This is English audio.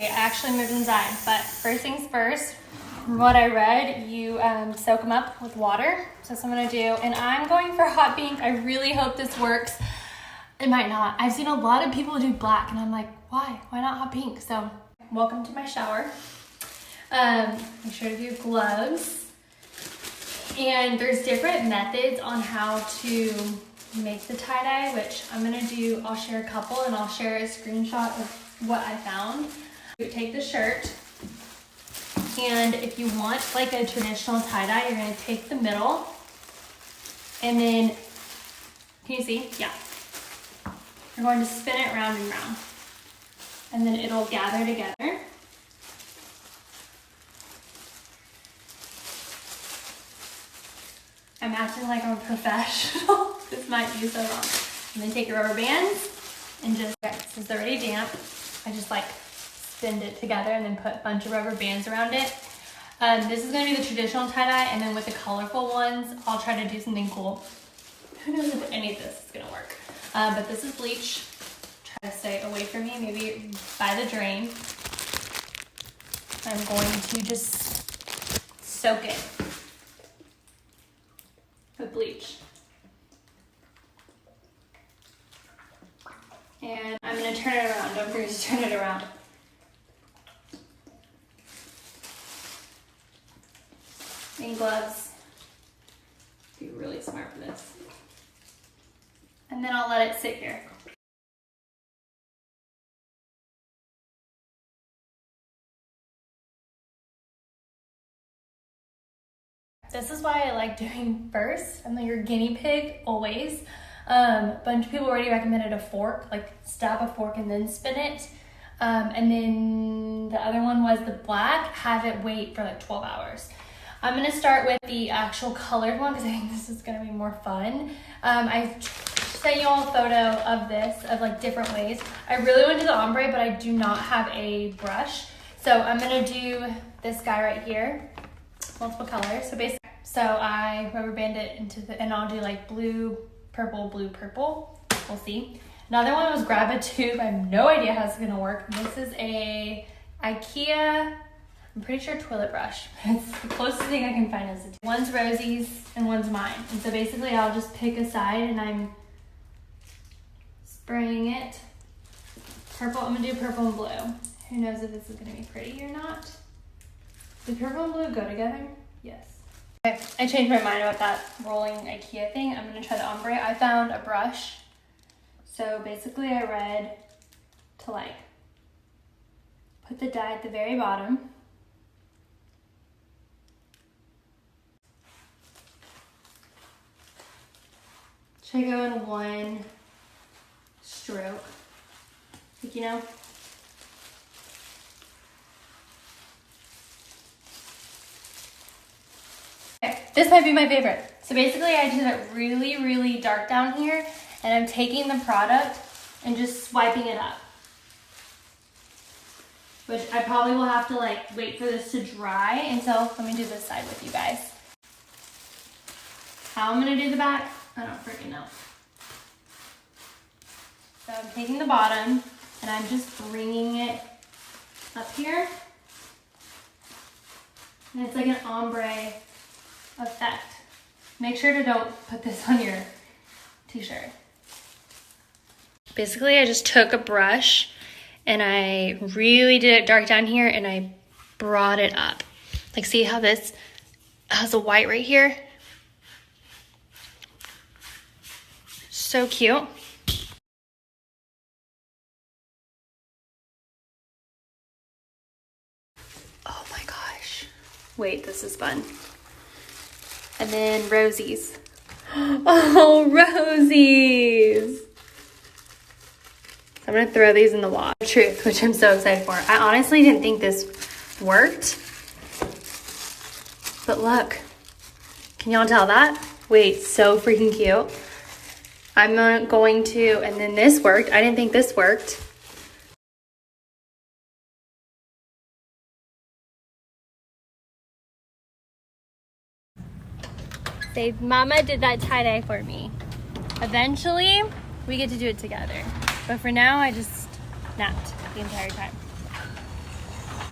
I actually moved inside, but first things first, from what I read, you soak them up with water. So that's what I'm gonna do. And I'm going for hot pink. I really hope this works. It might not. I've seen a lot of people do black and I'm like, why? Why not hot pink? So welcome to my shower. Make sure to do gloves. And there's different methods on how to make the tie-dye, which I'm gonna do. I'll share a couple and I'll share a screenshot of what I found. Take the shirt, and if you want like a traditional tie-dye, you're going to take the middle, and then, can you see? Yeah. You're going to spin it round and round, and then it'll gather together. I'm acting like I'm a professional. This might be so wrong. And then take your rubber bands, and just, okay, since they're already damp, I just like spin it together and then put a bunch of rubber bands around it. This is going to be the traditional tie-dye, and then with the colorful ones, I'll try to do something cool. Who knows if any of this is going to work. But this is bleach. Try to stay away from me, maybe by the drain. I'm going to just soak it with bleach. And I'm going to turn it around. Don't forget to turn it around. And gloves. Be really smart for this. And then I'll let it sit here. This is why I like doing first. I'm like your guinea pig always. A bunch of people already recommended a fork, like stab a fork and then spin it. And then the other one was the black, have it wait for like 12 hours. I'm gonna start with the actual colored one because I think this is gonna be more fun. I sent you all a photo of this, of like different ways. I really want to do the ombre, but I do not have a brush. So I'm gonna do this guy right here, multiple colors. So I rubber band it into the, and I'll do like blue, purple, we'll see. Another one was grab a tube. I have no idea how it's gonna work. This is a IKEA, I'm pretty sure toilet brush. It's the closest thing I can find is one's Rosie's and one's mine. And so basically I'll just pick a side and I'm spraying it. Purple, I'm gonna do purple and blue. Who knows if this is gonna be pretty or not? Do purple and blue go together? Yes. Okay, I changed my mind about that rolling IKEA thing. I'm gonna try the ombre. I found a brush. So basically I read to like put the dye at the very bottom. Should I go in one stroke? Like, you know? Okay, this might be my favorite. So basically I did it really, really dark down here, and I'm taking the product and just swiping it up. Which I probably will have to like wait for this to dry, and so let me do this side with you guys. How I'm gonna do the back, I don't freaking know. So I'm taking the bottom and I'm just bringing it up here. And it's like an ombre effect. Make sure to don't put this on your t-shirt. Basically, I just took a brush and I really did it dark down here and I brought it up. Like, see how this has a white right here? So cute. Oh my gosh. Wait, this is fun. And then Rosie's. Oh, Rosie's. I'm gonna throw these in the wash. Truth, which I'm so excited for. I honestly didn't think this worked. But look, can y'all tell that? Wait, so freaking cute. I'm going to, and then this worked. I didn't think this worked. Say, Mama did that tie-dye for me. Eventually, we get to do it together. But for now, I just napped the entire time.